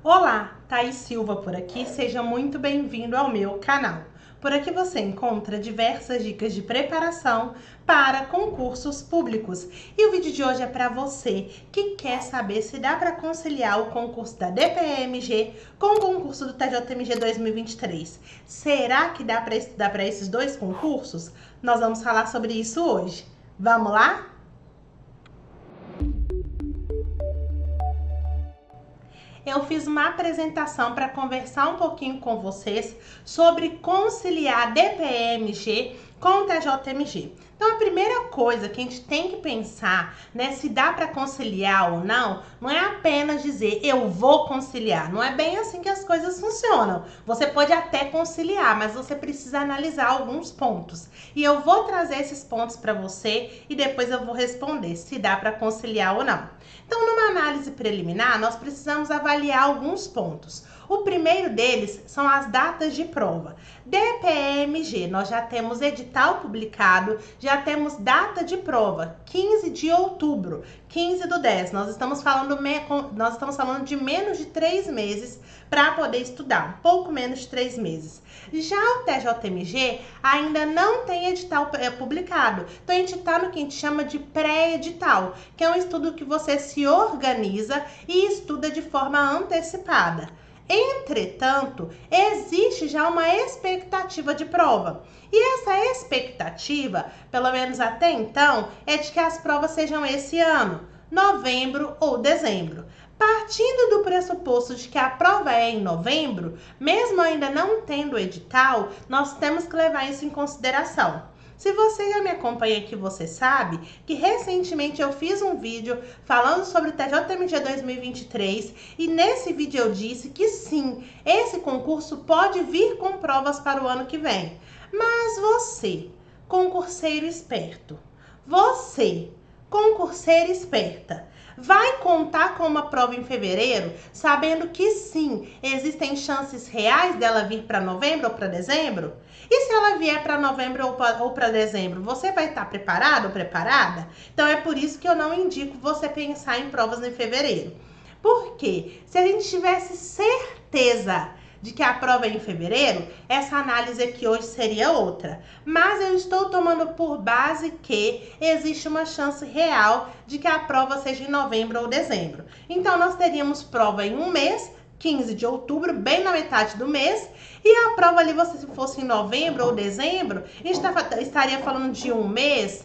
Olá, Thaís Silva por aqui, seja muito bem-vindo ao meu canal. Por aqui você encontra diversas dicas de preparação para concursos públicos. E o vídeo de hoje é para você que quer saber se dá para conciliar o concurso da DPMG com o concurso do TJMG 2023. Será que dá para estudar para esses dois concursos? Nós vamos falar sobre isso hoje. Vamos lá? Eu fiz uma apresentação para conversar um pouquinho com vocês sobre conciliar DPMG com o TJMG. Então, a primeira coisa que a gente tem que pensar, né, se dá para conciliar ou não, não é apenas dizer eu vou conciliar. Não é bem assim que as coisas funcionam. Você pode até conciliar, mas você precisa analisar alguns pontos. E eu vou trazer esses pontos para você e depois eu vou responder se dá para conciliar ou não. Então, numa análise preliminar, nós precisamos avaliar alguns pontos. O primeiro deles são as datas de prova. DPMG, nós já temos edital publicado, já temos data de prova, 15 de outubro, 15/10. Nós estamos falando de menos de 3 meses para poder estudar, um pouco menos de 3 meses. Já o TJMG ainda não tem edital publicado, então a gente está no que a gente chama de pré-edital, que é um estudo que você se organiza e estuda de forma antecipada. Entretanto, existe já uma expectativa de prova. E essa expectativa, pelo menos até então, é de que as provas sejam esse ano, novembro ou dezembro. Partindo do pressuposto de que a prova é em novembro, mesmo ainda não tendo edital, nós temos que levar isso em consideração. Se você já me acompanha aqui, você sabe que recentemente eu fiz um vídeo falando sobre o TJMG 2023 e nesse vídeo eu disse que sim, esse concurso pode vir com provas para o ano que vem. Mas você, concurseiro esperto, concurseira esperta, vai contar com uma prova em fevereiro, sabendo que sim, existem chances reais dela vir para novembro ou para dezembro? E se ela vier para novembro ou para dezembro, você vai estar preparado ou preparada? Então é por isso que eu não indico você pensar em provas em fevereiro. Porque se a gente tivesse certeza de que a prova é em fevereiro, essa análise aqui hoje seria outra. Mas eu estou tomando por base que existe uma chance real de que a prova seja em novembro ou dezembro. Então, nós teríamos prova em um mês, 15 de outubro, bem na metade do mês, e a prova ali, se fosse em novembro ou dezembro, a gente estaria falando de um mês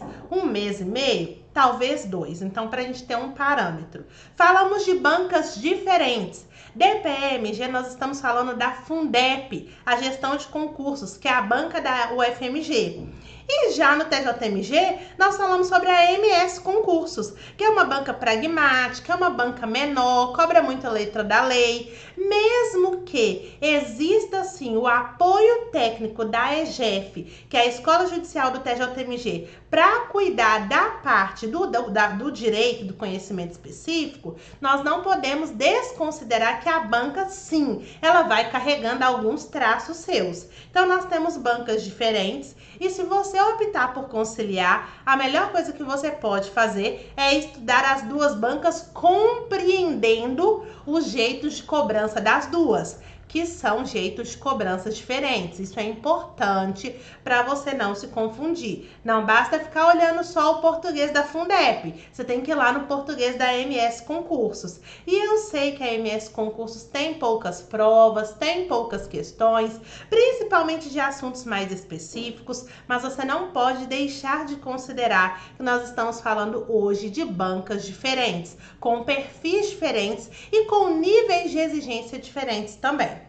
e meio, talvez 2. Então, para a gente ter um parâmetro. Falamos de bancas diferentes. DPMG, nós estamos falando da Fundep, a gestão de concursos, que é a banca da UFMG. E já no TJMG, nós falamos sobre a MS Concursos, que é uma banca pragmática, é uma banca menor, cobra muito a letra da lei, mesmo que exista, sim, o apoio técnico da EGEF, que é a Escola Judicial do TJMG, para cuidar da parte do direito, do conhecimento específico, nós não podemos desconsiderar que a banca, sim, ela vai carregando alguns traços seus. Então, nós temos bancas diferentes e se você optar por conciliar, a melhor coisa que você pode fazer é estudar as duas bancas compreendendo os jeitos de cobrança das duas, que são jeitos de cobrança diferentes. Isso é importante para você não se confundir. Não basta ficar olhando só o português da Fundep. Você tem que ir lá no português da MS Concursos. E eu sei que a MS Concursos tem poucas provas, tem poucas questões, principalmente de assuntos mais específicos, mas você não pode deixar de considerar que nós estamos falando hoje de bancas diferentes, com perfis diferentes e com níveis de exigência diferentes também.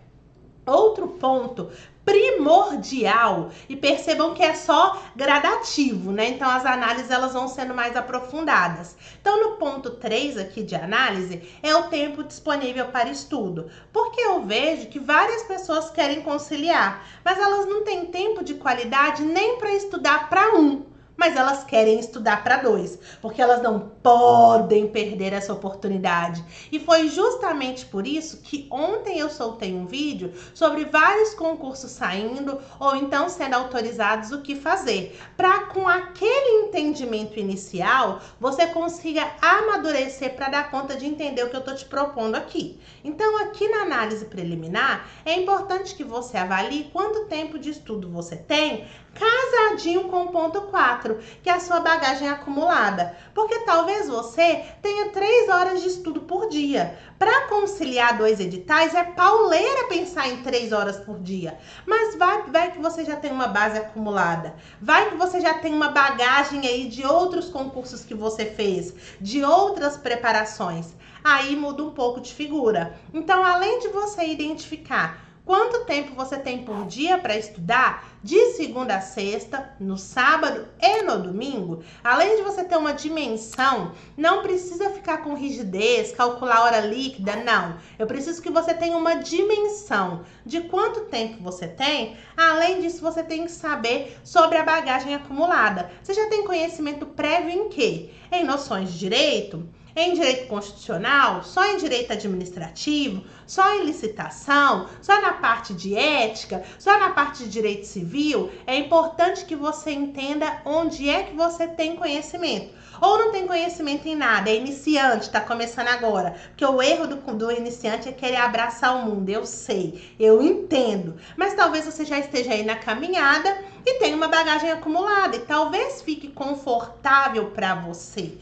Outro ponto primordial, e percebam que é só gradativo, né? Então as análises elas vão sendo mais aprofundadas. Então no ponto 3 aqui de análise é o tempo disponível para estudo, porque eu vejo que várias pessoas querem conciliar, mas elas não têm tempo de qualidade nem para estudar para um. mas elas querem estudar para 2, porque elas não podem perder essa oportunidade. E foi justamente por isso que ontem eu soltei um vídeo sobre vários concursos saindo ou então sendo autorizados, o que fazer, para com aquele entendimento inicial você consiga amadurecer para dar conta de entender o que eu estou te propondo aqui. Então, aqui na análise preliminar, é importante que você avalie quanto tempo de estudo você tem, casadinho com o ponto 4, que é a sua bagagem acumulada. Porque talvez você tenha 3 horas de estudo por dia. Para conciliar 2 editais, é pauleira pensar em 3 horas por dia. Mas vai que você já tem uma base acumulada. Vai que você já tem uma bagagem aí de outros concursos que você fez, de outras preparações. Aí muda um pouco de figura. Então, além de você identificar quanto tempo você tem por dia para estudar, de segunda a sexta, no sábado e no domingo, além de você ter uma dimensão, não precisa ficar com rigidez, calcular hora líquida, não. Eu preciso que você tenha uma dimensão de quanto tempo você tem. Além disso, você tem que saber sobre a bagagem acumulada. Você já tem conhecimento prévio em quê? Em noções de direito? Em direito constitucional, só em direito administrativo, só em licitação, só na parte de ética, só na parte de direito civil. É importante que você entenda onde é que você tem conhecimento. Ou não tem conhecimento em nada, é iniciante, está começando agora. Porque o erro do iniciante é querer abraçar o mundo, eu sei, eu entendo. Mas talvez você já esteja aí na caminhada e tenha uma bagagem acumulada. E talvez fique confortável para você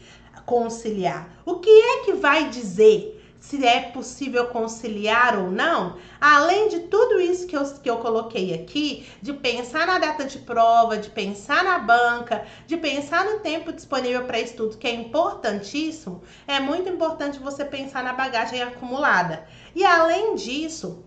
conciliar. O que é que vai dizer se é possível conciliar ou não? Além de tudo isso que eu coloquei aqui, de pensar na data de prova, de pensar na banca, de pensar no tempo disponível para estudo, que é importantíssimo, é muito importante você pensar na bagagem acumulada. E além disso,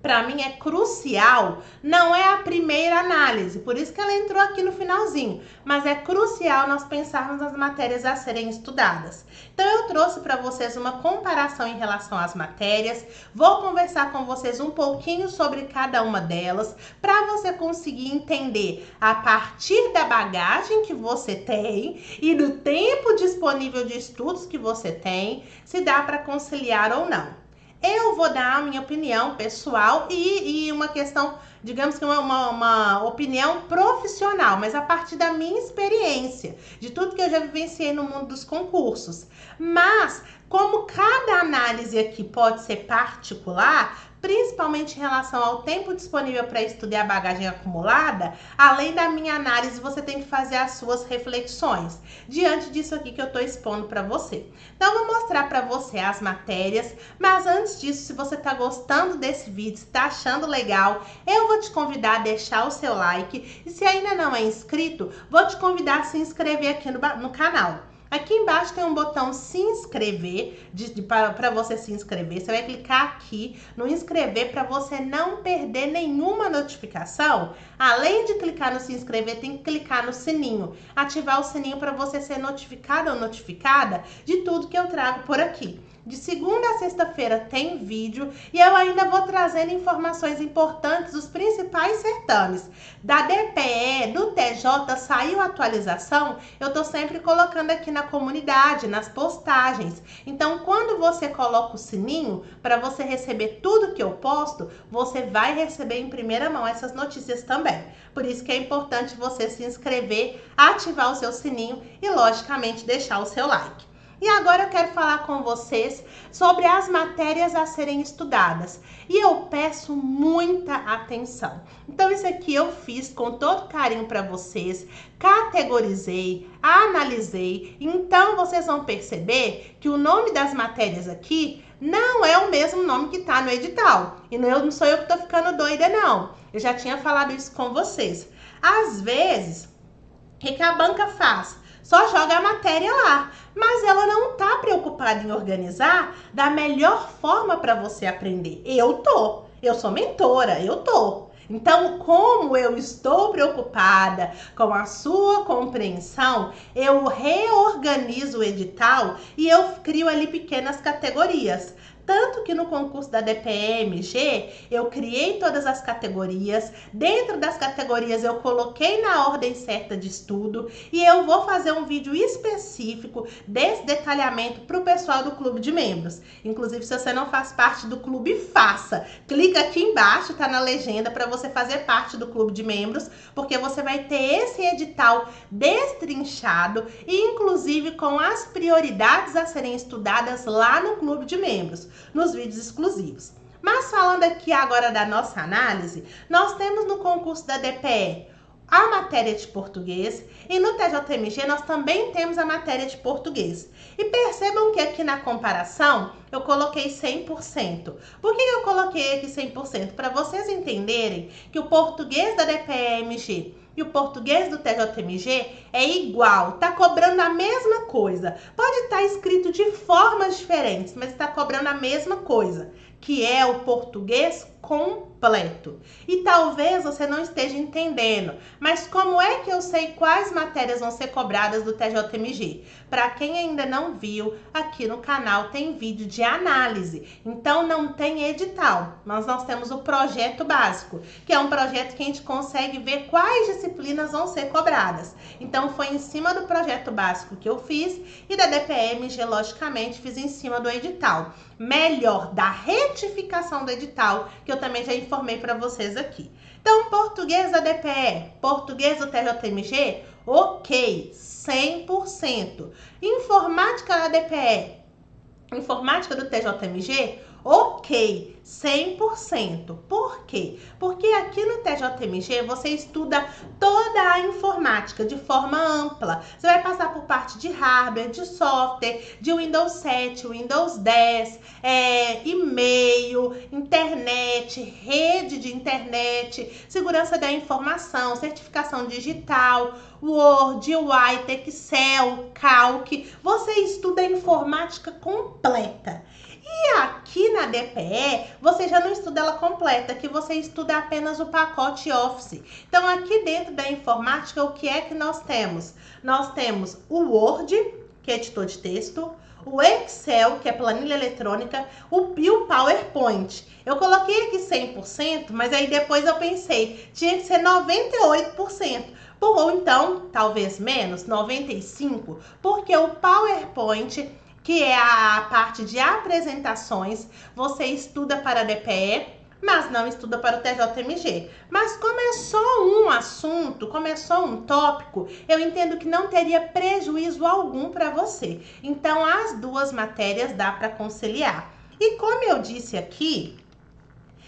para mim é crucial, não é a primeira análise, por isso que ela entrou aqui no finalzinho, mas é crucial nós pensarmos nas matérias a serem estudadas. Então eu trouxe para vocês uma comparação em relação às matérias, vou conversar com vocês um pouquinho sobre cada uma delas, para você conseguir entender a partir da bagagem que você tem e do tempo disponível de estudos que você tem, se dá para conciliar ou não. Eu vou dar a minha opinião pessoal e uma questão, digamos que uma opinião profissional, mas a partir da minha experiência, de tudo que eu já vivenciei no mundo dos concursos. Mas, como cada análise aqui pode ser particular, principalmente em relação ao tempo disponível para estudar a bagagem acumulada, além da minha análise, você tem que fazer as suas reflexões diante disso aqui que eu estou expondo para você. Então, eu vou mostrar para você as matérias, mas antes disso, se você está gostando desse vídeo, se está achando legal, eu vou te convidar a deixar o seu like e se ainda não é inscrito, vou te convidar a se inscrever aqui no canal. Aqui embaixo tem um botão se inscrever, para você se inscrever. Você vai clicar aqui no inscrever para você não perder nenhuma notificação. Além de clicar no se inscrever, tem que clicar no sininho. Ativar o sininho para você ser notificado ou notificada de tudo que eu trago por aqui. De segunda a sexta-feira tem vídeo e eu ainda vou trazendo informações importantes dos principais certames. Da DPE, do TJ, saiu atualização, eu tô sempre colocando aqui na comunidade, nas postagens. Então, quando você coloca o sininho, para você receber tudo que eu posto, você vai receber em primeira mão essas notícias também. Por isso que é importante você se inscrever, ativar o seu sininho e, logicamente, deixar o seu like. E agora eu quero falar com vocês sobre as matérias a serem estudadas. E eu peço muita atenção. Então, isso aqui eu fiz com todo carinho para vocês, categorizei, analisei. Então, vocês vão perceber que o nome das matérias aqui não é o mesmo nome que está no edital. E não sou eu que estou ficando doida, não. Eu já tinha falado isso com vocês. Às vezes, o que a banca faz? Só joga a matéria lá, mas ela não está preocupada em organizar da melhor forma para você aprender. Eu sou mentora, eu tô. Então, como eu estou preocupada com a sua compreensão, eu reorganizo o edital e eu crio ali pequenas categorias. Tanto que no concurso da DPE-MG, eu criei todas as categorias. Dentro das categorias, eu coloquei na ordem certa de estudo. E eu vou fazer um vídeo específico desse detalhamento para o pessoal do clube de membros. Inclusive, se você não faz parte do clube, faça. Clica aqui embaixo, tá na legenda, para você fazer parte do clube de membros, porque você vai ter esse edital destrinchado e inclusive com as prioridades a serem estudadas lá no clube de membros, nos vídeos exclusivos. Mas falando aqui agora da nossa análise, nós temos no concurso da DPE a matéria de português e no TJMG nós também temos a matéria de português. E percebam que aqui na comparação eu coloquei 100%. Por que eu coloquei aqui 100%? Para vocês entenderem que o português da DPE-MG e o português do TJMG é igual, tá cobrando a mesma coisa. Pode estar escrito de formas diferentes, mas está cobrando a mesma coisa, que é o português completo. E talvez você não esteja entendendo, mas como é que eu sei quais matérias vão ser cobradas do TJMG? Para quem ainda não viu, aqui no canal tem vídeo de análise, então não tem edital, mas nós temos o projeto básico, que é um projeto que a gente consegue ver quais disciplinas vão ser cobradas. Então foi em cima do projeto básico que eu fiz e da DPE-MG, logicamente, fiz em cima do edital. Melhor, da retificação do edital, que eu também já informei para vocês aqui. Então, português da DPE, português do TJMG, ok, 100%. Informática da DPE, informática do TJMG, ok, 100%. Por quê? Porque aqui no TJMG você estuda toda a informática de forma ampla. Você vai passar por parte de hardware, de software, de Windows 7, Windows 10, e-mail, internet, rede de internet, segurança da informação, certificação digital, Word, UI, Excel, Calc. Você estuda a informática completa. E aqui na DPE, você já não estuda ela completa, que você estuda apenas o pacote Office. Então, aqui dentro da informática, o que é que nós temos? Nós temos o Word, que é editor de texto, o Excel, que é planilha eletrônica, e o PowerPoint. Eu coloquei aqui 100%, mas aí depois eu pensei, tinha que ser 98%. Ou então, talvez menos, 95%, porque o PowerPoint, que é a parte de apresentações, você estuda para a DPE, mas não estuda para o TJMG. Mas como é só um assunto, como é só um tópico, eu entendo que não teria prejuízo algum para você. Então, as duas matérias dá para conciliar. E como eu disse aqui,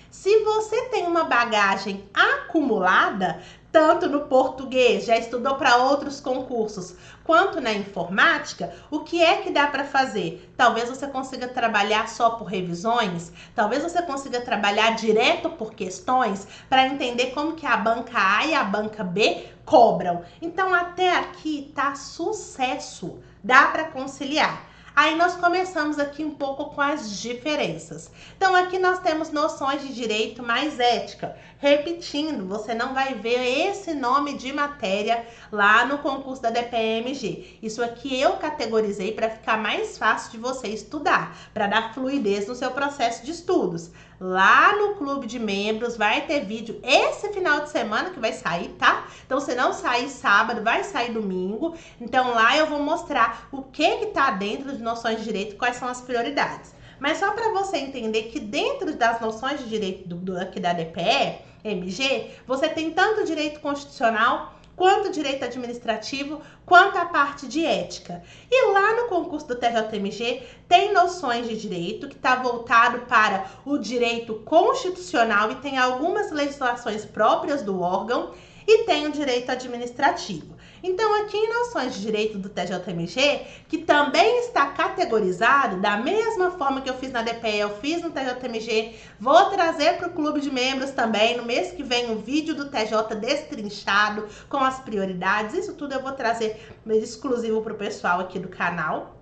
se você tem uma bagagem acumulada, tanto no português, já estudou para outros concursos, quanto na informática, o que é que dá para fazer? Talvez você consiga trabalhar só por revisões, talvez você consiga trabalhar direto por questões para entender como que a banca A e a banca B cobram. Então, até aqui tá sucesso, dá para conciliar. Aí nós começamos aqui um pouco com as diferenças. Então aqui nós temos noções de direito mais ética. Repetindo, você não vai ver esse nome de matéria lá no concurso da DPE-MG. Isso aqui eu categorizei para ficar mais fácil de você estudar, para dar fluidez no seu processo de estudos. Lá no clube de membros vai ter vídeo esse final de semana que vai sair, tá? Então, se não sair sábado, vai sair domingo. Então, lá eu vou mostrar o que tá dentro de noções de direito, quais são as prioridades. Mas só para você entender que dentro das noções de direito aqui da DPE-MG, você tem tanto direito constitucional, quanto direito administrativo, quanto a parte de ética. E lá no concurso do TJMG tem noções de direito que está voltado para o direito constitucional e tem algumas legislações próprias do órgão e tem o direito administrativo. Então, aqui em noções de direito do TJMG, que também está categorizado, da mesma forma que eu fiz na DPE, eu fiz no TJMG, vou trazer para o clube de membros também, no mês que vem, um vídeo do TJ destrinchado, com as prioridades, isso tudo eu vou trazer exclusivo para o pessoal aqui do canal.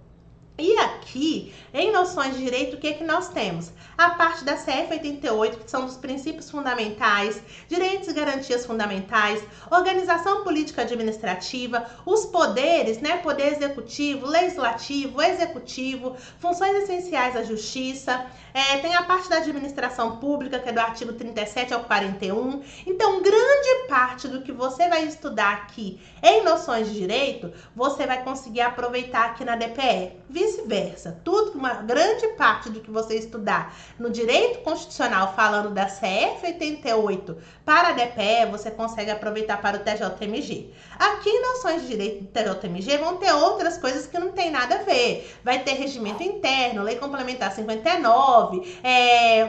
E aqui, em noções de direito, o que é que nós temos? A parte da CF 88, que são dos princípios fundamentais, direitos e garantias fundamentais, organização política administrativa, os poderes, né? Poder executivo, legislativo, executivo, funções essenciais da justiça, tem a parte da administração pública, que é do artigo 37 ao 41. Então, grande parte do que você vai estudar aqui em noções de direito, você vai conseguir aproveitar aqui na DPE. Vice-versa, uma grande parte do que você estudar no direito constitucional falando da CF 88 para a DPE, você consegue aproveitar para o TJMG. Aqui em noções de direito do TJMG vão ter outras coisas que não tem nada a ver. Vai ter regimento interno, lei complementar 59,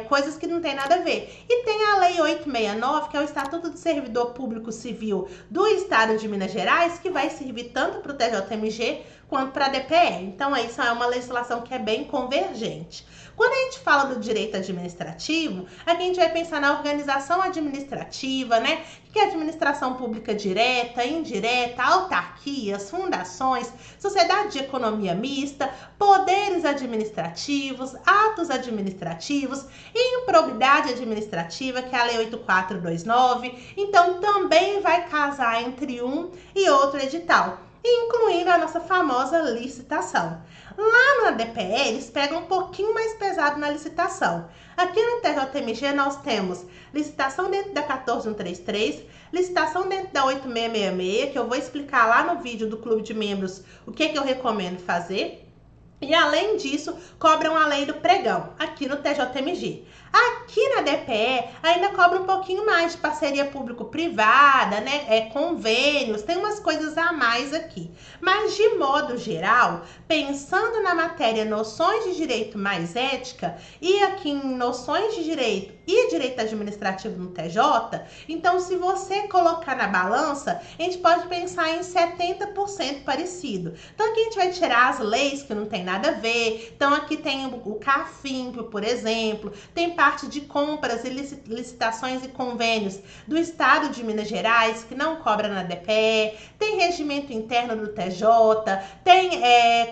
coisas que não tem nada a ver. E tem a lei 869, que é o Estatuto do Servidor Público Civil do Estado de Minas Gerais, que vai servir tanto para o TJMG quanto para a DPE. Então, isso é uma legislação que é bem convergente. Quando a gente fala do direito administrativo, aqui a gente vai pensar na organização administrativa, né? Que é administração pública direta, indireta, autarquias, fundações, sociedade de economia mista, poderes administrativos, atos administrativos, improbidade administrativa, que é a Lei 8429. Então, também vai casar entre um e outro edital, incluindo a nossa famosa licitação. Lá na DPE, eles pegam um pouquinho mais pesado na licitação. Aqui no TJMG nós temos licitação dentro da 14133, licitação dentro da 8666, que eu vou explicar lá no vídeo do Clube de Membros o que eu recomendo fazer. E além disso, cobram a lei do pregão, aqui no TJMG. Aqui na DPE, ainda cobra um pouquinho mais de parceria público-privada, né? Convênios, tem umas coisas a mais aqui. Mas, de modo geral, pensando na matéria noções de direito mais ética, e aqui em noções de direito e direito administrativo no TJ, então, se você colocar na balança, a gente pode pensar em 70% parecido. Então, aqui a gente vai tirar as leis que não tem nada a ver. Então, aqui tem o CAFIMP, por exemplo, tem parte de compras e licitações e convênios do Estado de Minas Gerais, que não cobra na DPE, tem regimento interno do TJ, tem,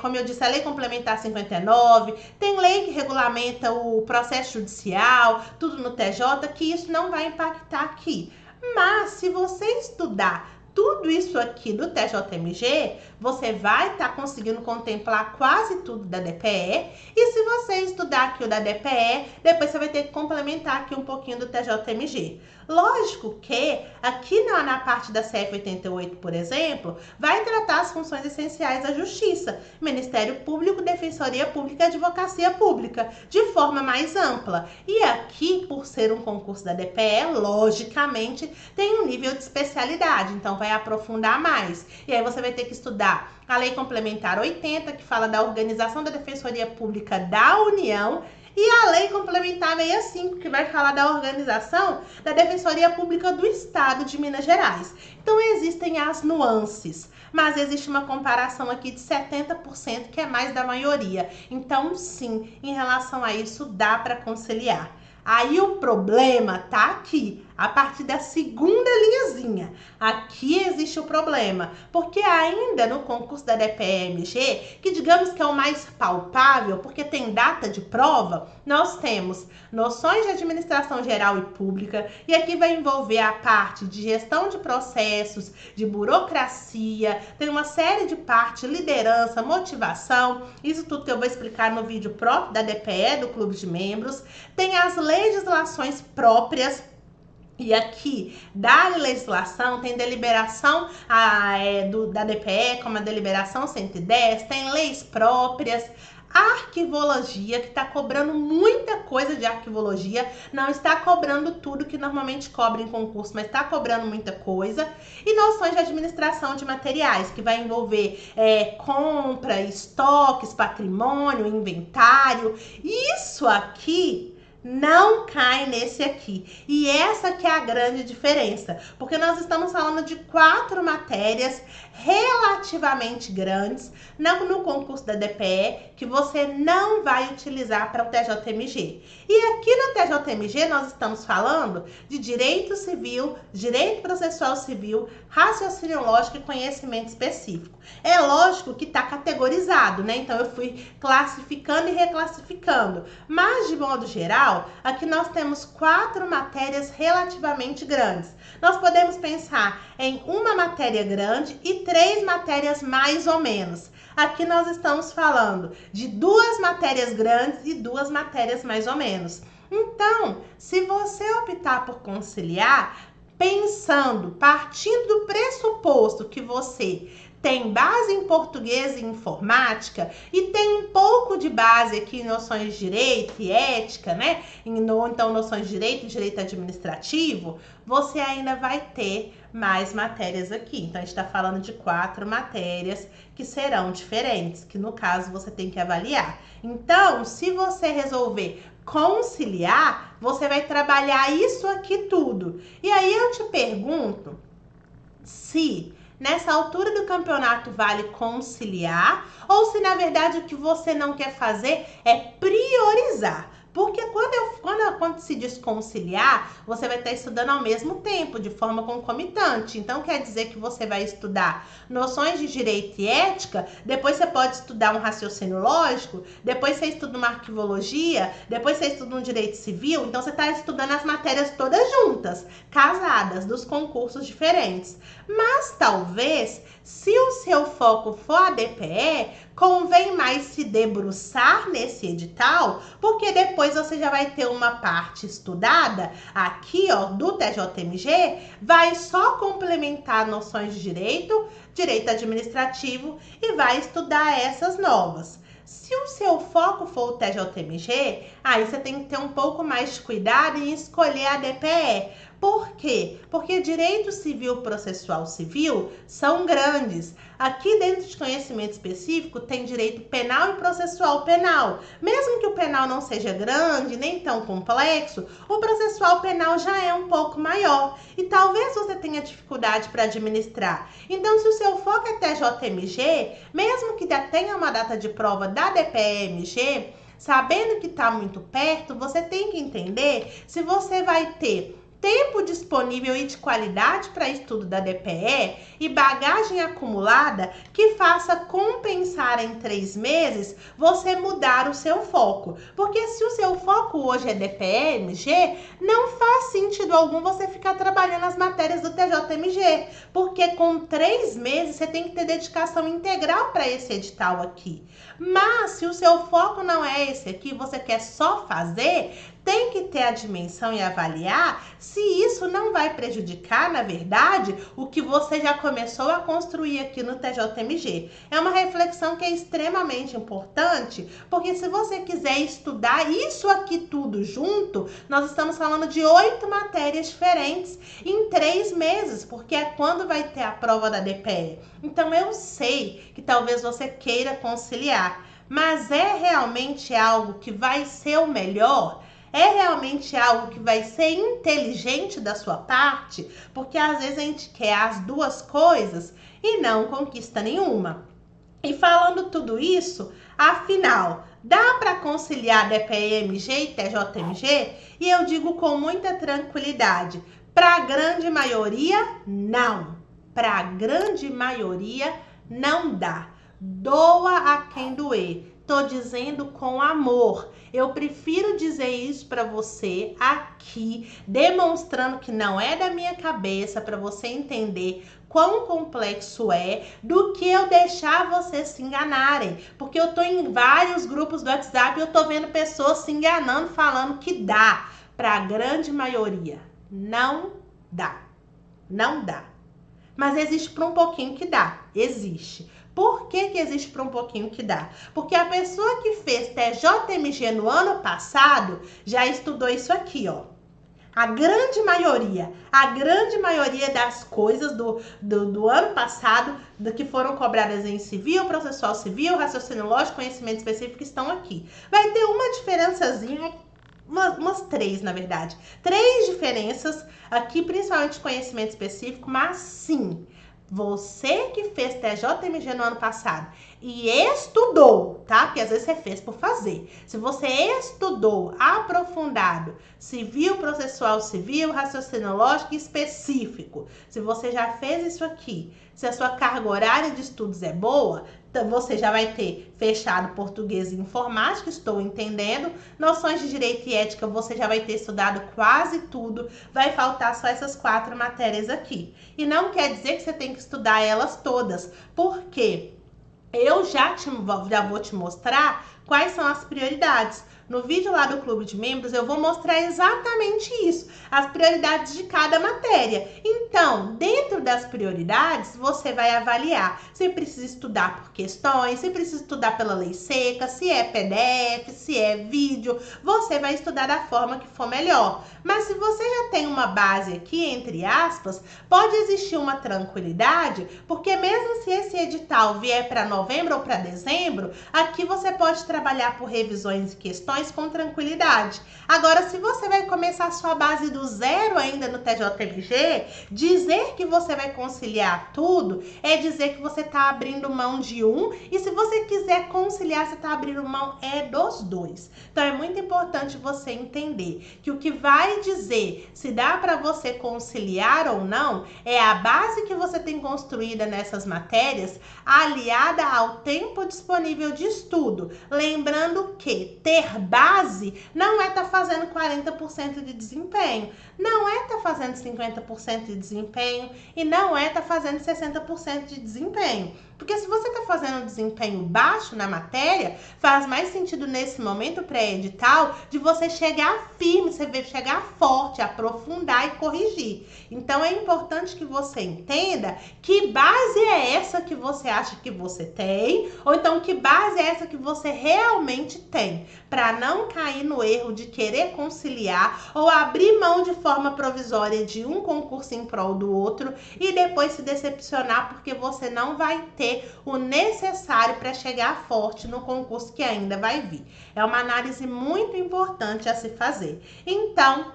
como eu disse, a Lei Complementar 59, tem lei que regulamenta o processo judicial, tudo no TJ, que isso não vai impactar aqui. Mas, se você estudar tudo isso aqui do TJMG, você vai estar conseguindo contemplar quase tudo da DPE. E se você estudar aqui o da DPE, depois você vai ter que complementar aqui um pouquinho do TJMG. Lógico que aqui na parte da CF 88, por exemplo, vai tratar as funções essenciais da Justiça, Ministério Público, Defensoria Pública e Advocacia Pública, de forma mais ampla. E aqui, por ser um concurso da DPE, logicamente, tem um nível de especialidade, então vai aprofundar mais. E aí você vai ter que estudar a Lei Complementar 80, que fala da organização da Defensoria Pública da União, e a Lei Complementar 65, que vai falar da organização da Defensoria Pública do Estado de Minas Gerais. Então, existem as nuances, mas existe uma comparação aqui de 70%, que é mais da maioria. Então, sim, em relação a isso, dá para conciliar. Aí o problema tá aqui, a partir da segunda linhazinha. Aqui existe o problema, porque ainda no concurso da DPE-MG, que digamos que é o mais palpável, porque tem data de prova, nós temos noções de administração geral e pública, e aqui vai envolver a parte de gestão de processos, de burocracia, tem uma série de partes, liderança, motivação, isso tudo que eu vou explicar no vídeo próprio da DPE, do Clube de Membros. Tem as legislações próprias. E aqui, da legislação, tem deliberação da DPE, como a deliberação 110, tem leis próprias, arquivologia, que está cobrando muita coisa de arquivologia, não está cobrando tudo que normalmente cobra em concurso, mas está cobrando muita coisa, e noções de administração de materiais, que vai envolver compra, estoques, patrimônio, inventário. Isso aqui não cai nesse aqui. E essa que é a grande diferença, porque nós estamos falando de 4 matérias relativamente grandes no concurso da DPE que você não vai utilizar para o TJMG. E aqui no TJMG nós estamos falando de direito civil, direito processual civil, raciocínio lógico e conhecimento específico. É lógico que está categorizado, né? Então eu fui classificando e reclassificando. Mas, de modo geral, aqui nós temos 4 matérias relativamente grandes. Nós podemos pensar em uma matéria grande e 3 matérias mais ou menos. Aqui nós estamos falando de 2 matérias grandes e 2 matérias mais ou menos. Então, se você optar por conciliar, partindo do pressuposto que você tem base em português e informática e tem um pouco de base aqui em noções de direito e ética, né? Então, noções de direito e direito administrativo, você ainda vai ter mais matérias aqui. Então, a gente está falando de 4 matérias que serão diferentes, que no caso você tem que avaliar. Então, se você resolver conciliar, você vai trabalhar isso aqui tudo. E aí eu te pergunto se nessa altura do campeonato vale conciliar ou se na verdade o que você não quer fazer é priorizar. Porque quando se diz conciliar, você vai estar estudando ao mesmo tempo, de forma concomitante. Então, quer dizer que você vai estudar noções de direito e ética, depois você pode estudar um raciocínio lógico, depois você estuda uma arquivologia, depois você estuda um direito civil. Então, você está estudando as matérias todas juntas, casadas, dos concursos diferentes. Mas, talvez, se o seu foco for a DPE, convém mais se debruçar nesse edital, porque depois você já vai ter uma parte estudada aqui, ó, do TJMG, vai só complementar noções de direito, direito administrativo e vai estudar essas novas. Se o seu foco for o TJMG, aí você tem que ter um pouco mais de cuidado em escolher a DPE. Por quê? Porque direito civil processual civil são grandes. Aqui dentro de conhecimento específico tem direito penal e processual penal. Mesmo que o penal não seja grande, nem tão complexo, o processual penal já é um pouco maior. E talvez você tenha dificuldade para administrar. Então, se o seu foco é TJMG, mesmo que já tenha uma data de prova da DPE-MG, sabendo que está muito perto, você tem que entender se você vai ter tempo disponível e de qualidade para estudo da DPE e bagagem acumulada que faça compensar em 3 meses você mudar o seu foco. Porque se o seu foco hoje é DPE, MG, não faz sentido algum você ficar trabalhando as matérias do TJMG, porque com 3 meses você tem que ter dedicação integral para esse edital aqui. Mas se o seu foco não é esse aqui, você quer só fazer, tem que ter a dimensão e avaliar se isso não vai prejudicar, na verdade, o que você já começou a construir aqui no TJMG. É uma reflexão que é extremamente importante, porque se você quiser estudar isso aqui tudo junto, nós estamos falando de 8 matérias diferentes em 3 meses, porque é quando vai ter a prova da DPE. Então eu sei que talvez você queira conciliar, mas é realmente algo que vai ser o melhor? É realmente algo que vai ser inteligente da sua parte? Porque às vezes a gente quer as 2 coisas e não conquista nenhuma. E falando tudo isso, afinal, dá para conciliar DPE-MG e TJMG? E eu digo com muita tranquilidade, para a grande maioria, não. Para a grande maioria, não dá. Doa a quem doer. Tô dizendo com amor. Eu prefiro dizer isso para você aqui, demonstrando que não é da minha cabeça, para você entender quão complexo é, do que eu deixar vocês se enganarem. Porque eu tô em vários grupos do WhatsApp e eu tô vendo pessoas se enganando, falando que dá. Para a grande maioria, não dá. Não dá. Mas existe para um pouquinho que dá. Existe. Por que existe para um pouquinho que dá? Porque a pessoa que fez TJMG no ano passado já estudou isso aqui, ó. A grande maioria das coisas do ano passado, que foram cobradas em civil, processual civil, raciocínio lógico, conhecimento específico, estão aqui. Vai ter uma diferençazinha umas três, na verdade. Três diferenças aqui, principalmente de conhecimento específico, mas sim, você que fez TJMG no ano passado e estudou, tá? Porque às vezes você fez por fazer. Se você estudou aprofundado, civil, processual civil, raciocínio lógico específico, se você já fez isso aqui, se a sua carga horária de estudos é boa, então você já vai ter fechado português e informática, estou entendendo. Noções de direito e ética, você já vai ter estudado quase tudo. Vai faltar só essas 4 matérias aqui. E não quer dizer que você tem que estudar elas todas, porque eu já vou te mostrar quais são as prioridades. No vídeo lá do Clube de Membros, eu vou mostrar exatamente isso, as prioridades de cada matéria. Então, dentro das prioridades, você vai avaliar se precisa estudar por questões, se precisa estudar pela lei seca, se é PDF, se é vídeo, você vai estudar da forma que for melhor. Mas se você já tem uma base aqui, entre aspas, pode existir uma tranquilidade, porque mesmo se esse edital vier para novembro ou para dezembro, aqui você pode trabalhar por revisões e questões com tranquilidade. Agora, se você vai começar a sua base do zero ainda no TJMG, dizer que você vai conciliar tudo é dizer que você está abrindo mão de um, e se você quiser conciliar, você está abrindo mão dos dois. Então, é muito importante você entender que o que vai dizer se dá para você conciliar ou não é a base que você tem construída nessas matérias, aliada ao tempo disponível de estudo. Lembrando que ter base não é estar fazendo 40% de desempenho, não é estar fazendo 50% de desempenho e não é estar fazendo 60% de desempenho. Porque se você está fazendo um desempenho baixo na matéria, faz mais sentido nesse momento pré-edital de você chegar firme, você chegar forte, aprofundar e corrigir. Então é importante que você entenda que base é essa que você acha que você tem, ou então que base é essa que você realmente tem, para não cair no erro de querer conciliar ou abrir mão de forma provisória de um concurso em prol do outro e depois se decepcionar porque você não vai ter o necessário para chegar forte no concurso que ainda vai vir. É uma análise muito importante a se fazer. Então,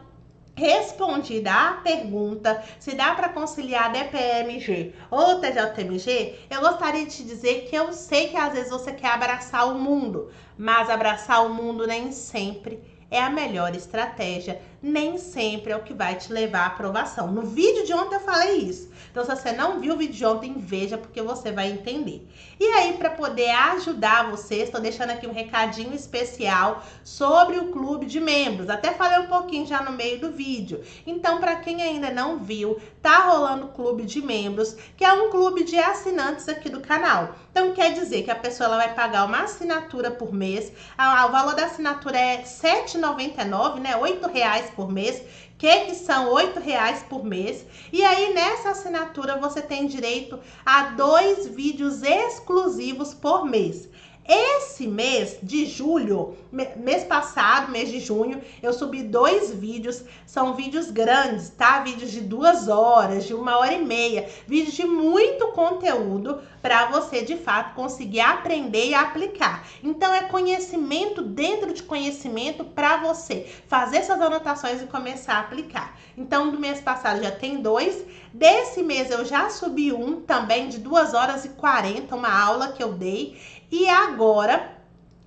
respondida a pergunta se dá para conciliar DPMG ou TJMG, eu gostaria de te dizer que eu sei que às vezes você quer abraçar o mundo, mas abraçar o mundo nem sempre é a melhor estratégia, nem sempre é o que vai te levar à aprovação. No vídeo de ontem eu falei isso. Então, se você não viu o vídeo de ontem, veja, porque você vai entender. E aí, para poder ajudar vocês, estou deixando aqui um recadinho especial sobre o Clube de Membros. Até falei um pouquinho já no meio do vídeo. Então, para quem ainda não viu, tá rolando o Clube de Membros, que é um clube de assinantes aqui do canal. Então, quer dizer que a pessoa ela vai pagar uma assinatura por mês. O valor da assinatura é R$ 7,99, né? R$ 8,00 por mês. Que são R$ 8,00 por mês. E aí, nessa assinatura, você tem direito a 2 vídeos exclusivos por mês. Esse mês de julho, mês passado, mês de junho, eu subi 2 vídeos, são vídeos grandes, tá? Vídeos de 2 horas, de 1h30, vídeos de muito conteúdo para você, de fato, conseguir aprender e aplicar. Então, é conhecimento dentro de conhecimento para você fazer essas anotações e começar a aplicar. Então, do mês passado já tem 2, desse mês eu já subi um também de 2h40, uma aula que eu dei. E agora,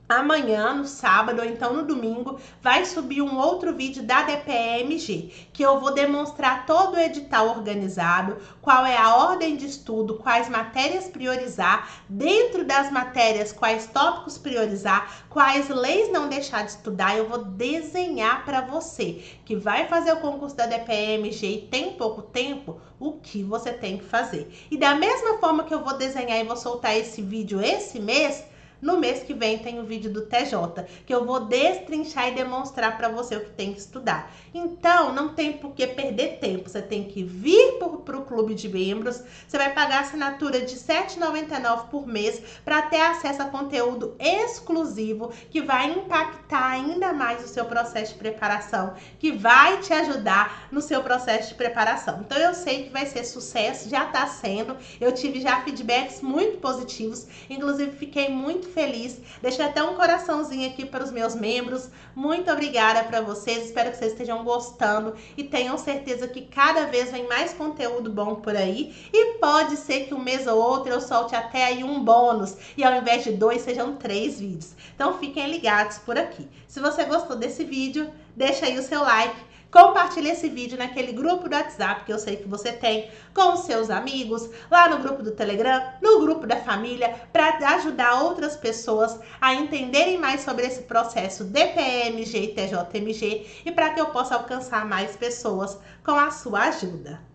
amanhã, no sábado ou então no domingo, vai subir um outro vídeo da DPMG, que eu vou demonstrar todo o edital organizado, qual é a ordem de estudo, quais matérias priorizar, dentro das matérias, quais tópicos priorizar, quais leis não deixar de estudar. Eu vou desenhar para você, que vai fazer o concurso da DPMG e tem pouco tempo, o que você tem que fazer. E da mesma forma que eu vou desenhar e vou soltar esse vídeo esse mês, no mês que vem tem o vídeo do TJ, que eu vou destrinchar e demonstrar para você o que tem que estudar. Então, não tem por que perder tempo. Você tem que vir para o Clube de Membros. Você vai pagar assinatura de R$ 7,99 por mês para ter acesso a conteúdo exclusivo que vai impactar ainda mais o seu processo de preparação, que vai te ajudar no seu processo de preparação. Então, eu sei que vai ser sucesso, já está sendo. Eu tive já feedbacks muito positivos, inclusive fiquei muito feliz. Deixei até um coraçãozinho aqui para os meus membros. Muito obrigada para vocês. Espero que vocês estejam gostando e tenham certeza que cada vez vem mais conteúdo bom por aí. E pode ser que um mês ou outro eu solte até aí um bônus e ao invés de 2 sejam 3 vídeos. Então fiquem ligados por aqui. Se você gostou desse vídeo, deixa aí o seu like. Compartilhe esse vídeo naquele grupo do WhatsApp que eu sei que você tem com os seus amigos, lá no grupo do Telegram, no grupo da família, para ajudar outras pessoas a entenderem mais sobre esse processo DPMG e TJMG e para que eu possa alcançar mais pessoas com a sua ajuda.